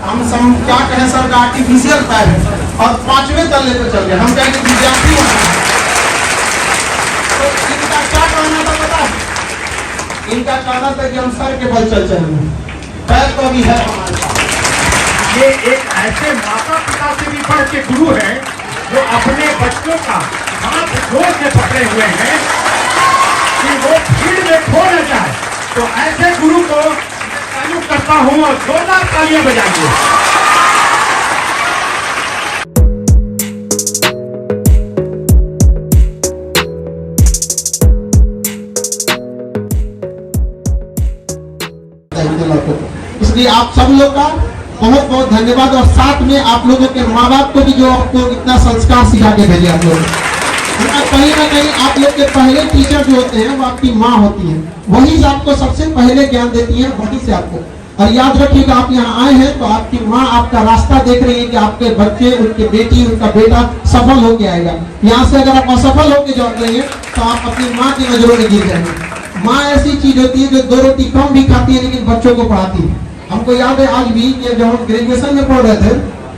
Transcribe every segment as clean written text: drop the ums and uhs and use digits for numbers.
हम क्या कहें सर का आर्टिफिशियल पैर है और 5वें तल्ले पे चल गए। हम कहें कि विद्यार्थी होना है तो इनका क्या कहना था पता है? इनका कहना था कि हम सर के बल चल चलेंगे, पैर तो अभी है हमारे पास। ये एक ऐसे माता पिता से भी बढ़ के गुरु है जो अपने बच्चों का हाथ जोड़ के पकड़े हुए हैं कि वो भीड़ में खो न जाए। तो ऐसे गुरु को तारीफ करता हूँ और जोरदार तालियां बजाइए। इसलिए आप सब लोग का बहुत बहुत धन्यवाद और साथ में आप लोगों के माँ बाप को भी जो आपको इतना संस्कार सिखा के भेजे। आप लोग कहीं ना कहीं आप लोग के पहले टीचर जो होते हैं वो आपकी माँ होती है, वही आपको सबसे पहले ज्ञान देती है, वही से आपको। और याद रखिएगा आप यहाँ आए हैं तो आपकी माँ आपका रास्ता देख रही है कि आपके बच्चे, उनके बेटी, उनका बेटा सफल होके आएगा। यहाँ से अगर आप असफल होके जॉब लेंगे तो आप अपनी माँ की नजरों में गिर जाएंगे। माँ ऐसी चीज होती है जो 2 रोटी कम भी खाती है लेकिन बच्चों को पढ़ाती है। हमको याद है आज भी कि जब हम ग्रेजुएशन में पढ़ रहे थे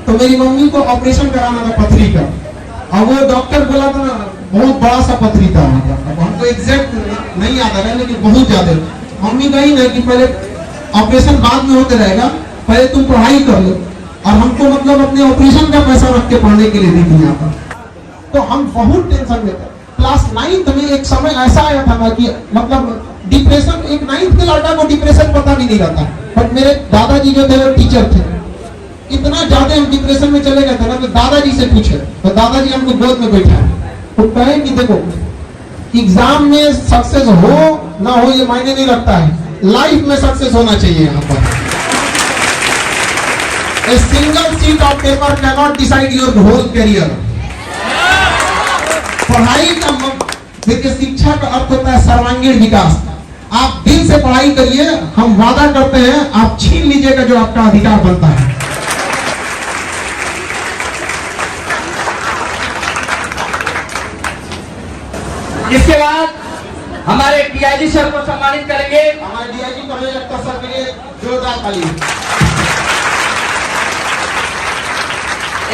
तो मेरी मम्मी को ऑपरेशन कराना था पथरी का, और वो डॉक्टर बोला था ना बहुत बड़ा सा पथरी था। अब हमको एग्जैक्ट नहीं याद आ रहा है लेकिन बहुत ज्यादा। मम्मी कही ना कि पहले ऑपरेशन बाद में होते रहेगा, पहले तुम पढ़ाई कर लो, और हमको मतलब अपने ऑपरेशन का पैसा रख के पढ़ने के लिए दी थी यहाँ पर। तो हम बहुत टेंशन में थे। क्लास 9th में एक समय ऐसा आया था ना कि मतलब डिप्रेशन, एक 9th के लड़का को डिप्रेशन पता भी नहीं रहता, बट मेरे दादाजी जो थे वो टीचर थे। इतना ज्यादा हम डिप्रेशन में चले गए थे ना तो दादाजी से पूछे तो दादाजी हमको गोद में बैठा तो कहे कि देखो एग्जाम में सक्सेस हो ना हो ये मायने नहीं रखता है, लाइफ में सक्सेस होना चाहिए। यहाँ पर a single sheet of paper can not decide your whole career. पढ़ाई का देखिए शिक्षा का अर्थ होता है सर्वांगीण विकास। आप दिल से पढ़ाई करिए, हम वादा करते हैं आप छीन लीजिएगा जो आपका अधिकार बनता है। इसके बाद हमारे डीआईजी सर को सम्मानित करेंगे। हमारे डीआईजी परवेज अख्तर सर के लिए जोरदार ताली।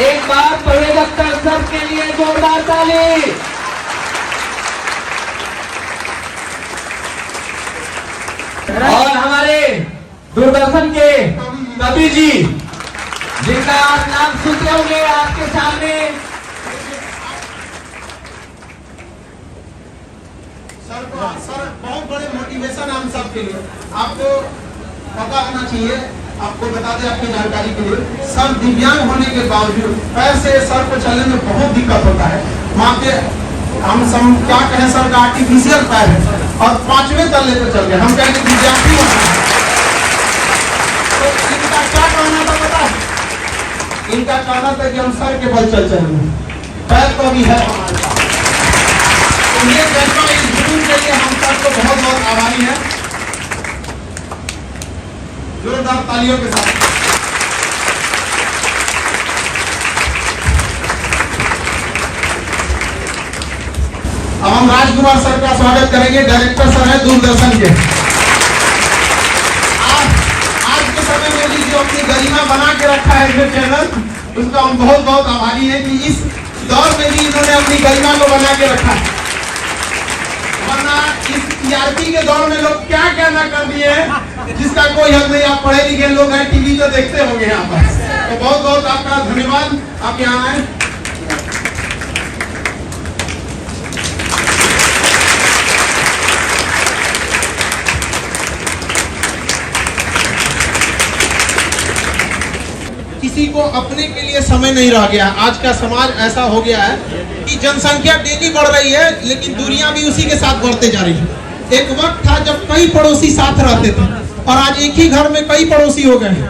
एक बार परवेज अख्तर सर के लिए जोरदार ताली। और हमारे दूरदर्शन के कवि जी जिनका आप नाम सुनते होंगे आपके सामने, सर बहुत बड़े मोटिवेशन हम सब के लिए। आपको पता होना चाहिए, आपको बता दें आपकी जानकारी के लिए, सर दिव्यांग होने के बावजूद पैर से सर को चलने में बहुत दिक्कत होता है। वहाँ पे हम क्या कहें सर का आर्टिफिशियल पैर है और 5वें तल्ले पे चल गए। हम कहें कि विद्यार्थी होना है तो इनका क्या कहना था पता है? इनका कहना था कि हम सर के बल चल चलेंगे, पैर तो अभी है हमारे पास। तो ये जज्बा, इस जुनून के लिए हम सबको बहुत बहुत आभारी हैं। जोरदार तालियों के साथ अब हम राजकुमार सर का स्वागत करेंगे। डायरेक्टर सर है दूरदर्शन के। आज के समय में भी जो अपनी गरिमा बना के रखा है जो चैनल, उसका हम बहुत बहुत आभारी हैं कि इस दौर में भी इन्होंने अपनी गरिमा को बना के रखा है। वरना इस टीआरपी के दौर में लोग क्या क्या ना कर दिए जिसका कोई हद नहीं। आप पढ़े लिखे लोग हैं, टीवी तो देखते होंगे यहाँ पर। तो बहुत बहुत आपका धन्यवाद, आप यहाँ आए। किसी को अपने के लिए समय नहीं रह गया। आज का समाज ऐसा हो गया है कि जनसंख्या डेली बढ़ रही है लेकिन दूरियां भी उसी के साथ बढ़ते जा रही है। एक वक्त था जब कई पड़ोसी साथ रहते थे और आज एक ही घर में कई पड़ोसी हो गए हैं।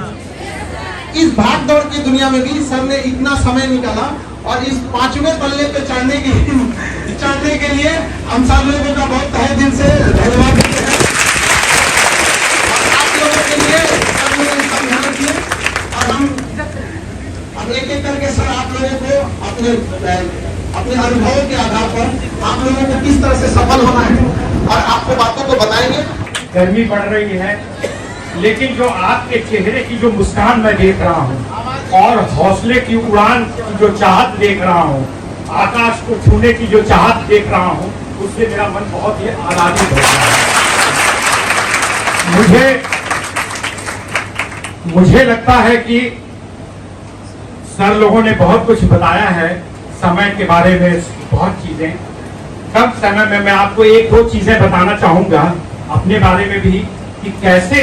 इस भाग दौड़ की दुनिया में भी सर ने इतना समय निकाला और इस 5वें तल्ले पे चढ़ने के लिए हम सब लोगों का बहुत तहे दिल से धन्यवाद देते हैं। आप लोगों के लिए समझाना चाहिए और हम एक एक करके सर आप लोगों को अपने अनुभव के आधार पर आप लोगों को किस तरह से सफल होना है और आपको बातों को बताएंगे। गर्मी बढ़ रही है, लेकिन जो आपके चेहरे की जो मुस्कान मैं देख रहा हूँ और हौसले की उड़ान की जो चाहत देख रहा हूँ, आकाश को छूने की जो चाहत देख रहा हूँ, उससे मेरा मन बहुत ही आनंदित होता है। मुझे लगता है कि सर लोगों ने बहुत कुछ बताया है समय के बारे में, बहुत चीजें। कम समय में मैं आपको एक दो चीजें बताना चाहूंगा अपने बारे में भी, कि कैसे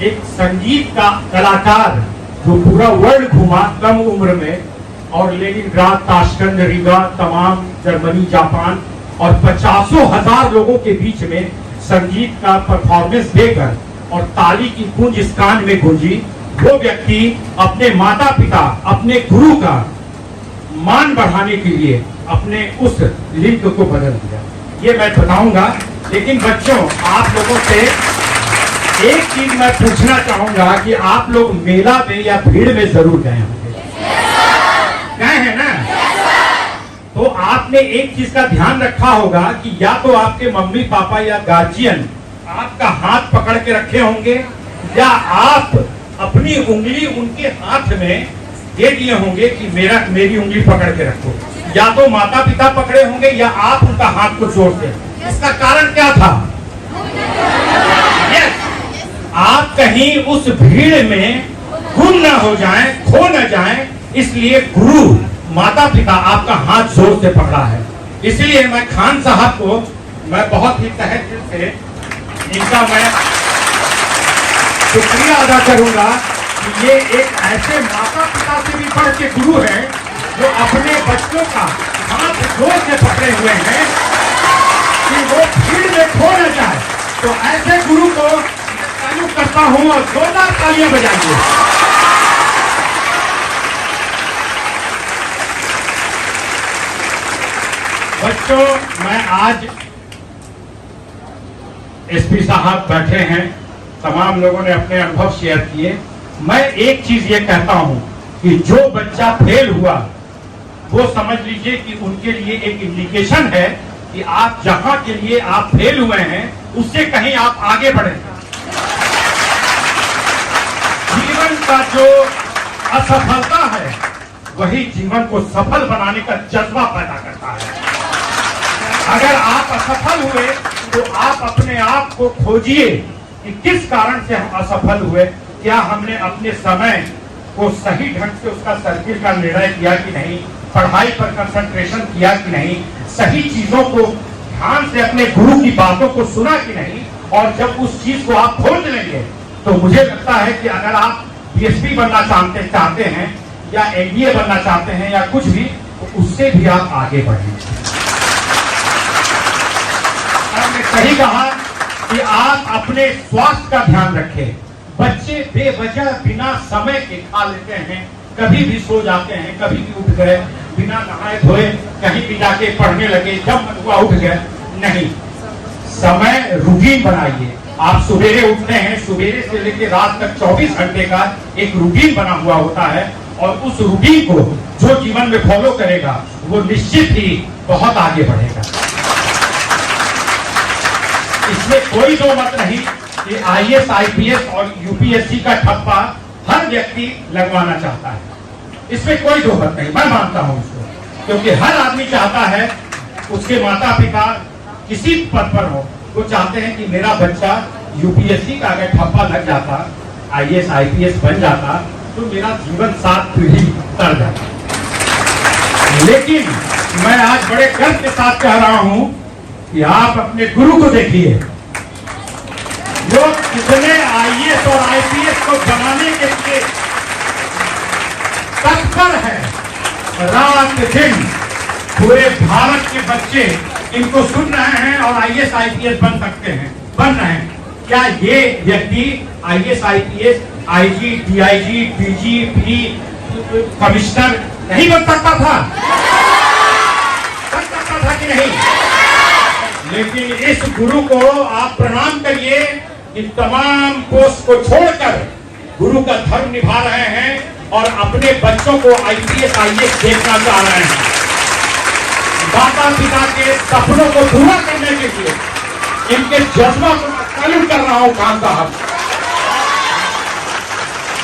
एक संगीत का कलाकार जो पूरा वर्ल्ड घूमा कम उम्र में, और लेनिनग्राड, ताशकंद, रीगा, तमाम जर्मनी, जापान और 50,000 लोगों के बीच में संगीत का परफॉर्मेंस देकर और ताली की गूंज इस कान में गूंजी, वो व्यक्ति अपने माता पिता, अपने गुरु का मान बढ़ाने के लिए अपने उस लिंक को बदल दिया। ये मैं बताऊंगा। लेकिन बच्चों, आप लोगों से एक चीज मैं पूछना चाहूंगा कि आप लोग मेला में या भीड़ में जरूर गए होंगे, गए हैं ना? तो आपने एक चीज का ध्यान रखा होगा कि या तो आपके मम्मी पापा या गार्जियन आपका हाथ पकड़ के रखे होंगे, या आप अपनी उंगली उनके हाथ में दे दिए होंगे कि मेरी उंगली पकड़ के रखो। या तो माता पिता पकड़े होंगे या आप उनका हाथ को जोड़ते। इसका कारण क्या था? आप कहीं उस भीड़ में गुम न हो जाएं, खो न जाएं, इसलिए गुरु माता पिता आपका हाथ जोर से पकड़ा है। इसलिए मैं खान साहब को मैं बहुत ही तहे दिल से इनका मैं शुक्रिया अदा करूंगा कि ये एक ऐसे माता पिता से भी बढ़ के गुरु हैं जो अपने बच्चों का हाथ जोर से पकड़े हुए हैं कि वो भीड़ में खो न जाए। तो ऐसे गुरु को तारीफ करता हूं और जोरदार तालियां बजाइए। बच्चों, मैं आज एसपी साहब बैठे हैं, तमाम लोगों ने अपने अनुभव शेयर किए। मैं एक चीज ये कहता हूं कि जो बच्चा फेल हुआ वो समझ लीजिए कि उनके लिए एक इंडिकेशन है कि आप जहां के लिए आप फेल हुए हैं उससे कहीं आप आगे बढ़े। जीवन का जो असफलता है वही जीवन को सफल बनाने का जज्बा पैदा करता है। अगर आप असफल हुए तो आप अपने आप को खोजिए कि किस कारण से हम असफल हुए। क्या हमने अपने समय को सही ढंग से उसका सर्किल का निर्णय किया कि नहीं, पढ़ाई पर कंसंट्रेशन किया कि नहीं, सही चीजों को ध्यान से अपने गुरु की बातों को सुना कि नहीं। और जब उस चीज को आप खोज लेंगे तो मुझे लगता है कि अगर आप बीएसपी बनना चाहते हैं या एनडीए बनना चाहते हैं या कुछ भी, तो उससे भी आप आगे बढ़ेंगे। मैंने सही कहा कि आप अपने स्वास्थ्य का ध्यान रखें। बच्चे बेवजह बिना समय के खा लेते हैं, कभी भी सो जाते हैं, कभी भी उठ गए, बिना नहाए धोए कहीं भी जाके पढ़ने लगे, जब मन हुआ उठ गए। नहीं, समय रूटीन बनाइए। आप सवेरे उठते हैं, सवेरे से लेकर रात तक 24 घंटे का एक रूटीन बना हुआ होता है, और उस रूटीन को जो जीवन में फॉलो करेगा वो निश्चित ही बहुत आगे बढ़ेगा। इसमें कोई दो मत नहीं कि आईएएस, आईपीएस और यूपीएससी का ठप्पा हर व्यक्ति लगवाना चाहता है। इसमें कोई दो मत नहीं, मैं मानता हूं इसको, क्योंकि हर आदमी चाहता है उसके माता पिता किसी पद पर हो, वो चाहते हैं कि मेरा बच्चा यूपीएससी का अगर ठप्पा लग जाता, आईएएस आईपीएस बन जाता, तो मेरा जीवन 7 पीढ़ी तर जाता। लेकिन मैं आज बड़े गर्व के साथ कह रहा हूं कि आप अपने गुरु को देखिए, जो कितने आईएएस और आईपीएस को बनाने के लिए तत्पर है। रात दिन पूरे भारत के बच्चे इनको सुन रहे हैं और आईएएस आईपीएस बन सकते हैं, बन रहे हैं। क्या ये व्यक्ति IAS IPS, IG, DIG, DG, P, commissioner नहीं बन सकता था? बन सकता था कि नहीं? लेकिन इस गुरु को आप प्रणाम करिए कि तमाम पोस्ट को छोड़कर गुरु का धर्म निभा रहे हैं और अपने बच्चों को आईपीएस आईएएस देखना चाह रहे हैं। माता पिता के सपनों को पूरा करने के लिए इनके जज्बा को सैल्यूट कर रहा हूं खान साहब।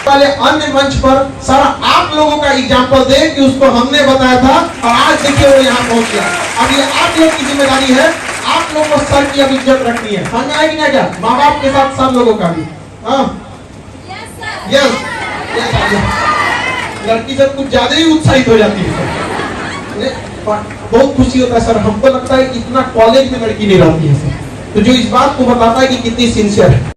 वाले अन्य मंच पर सर आप लोगों का एग्जाम्पल दे कि उसको हमने बताया था और आज देखिए वो यहाँ पहुंच गया। अब ये आप लोग की जिम्मेदारी है, आप लोगों को सर की अब इज्जत रखनी है। समझ में आएगी ना क्या? माँ बाप के साथ सब लोगों का भी। हाँ यस, लड़की सब कुछ ज्यादा ही उत्साहित हो जाती है। बहुत खुशी होता है सर, हमको लगता है इतना कॉलेज में लड़की नहीं रहती है सर, तो जो इस बात को बताता है कि कितनी सिंसियर है।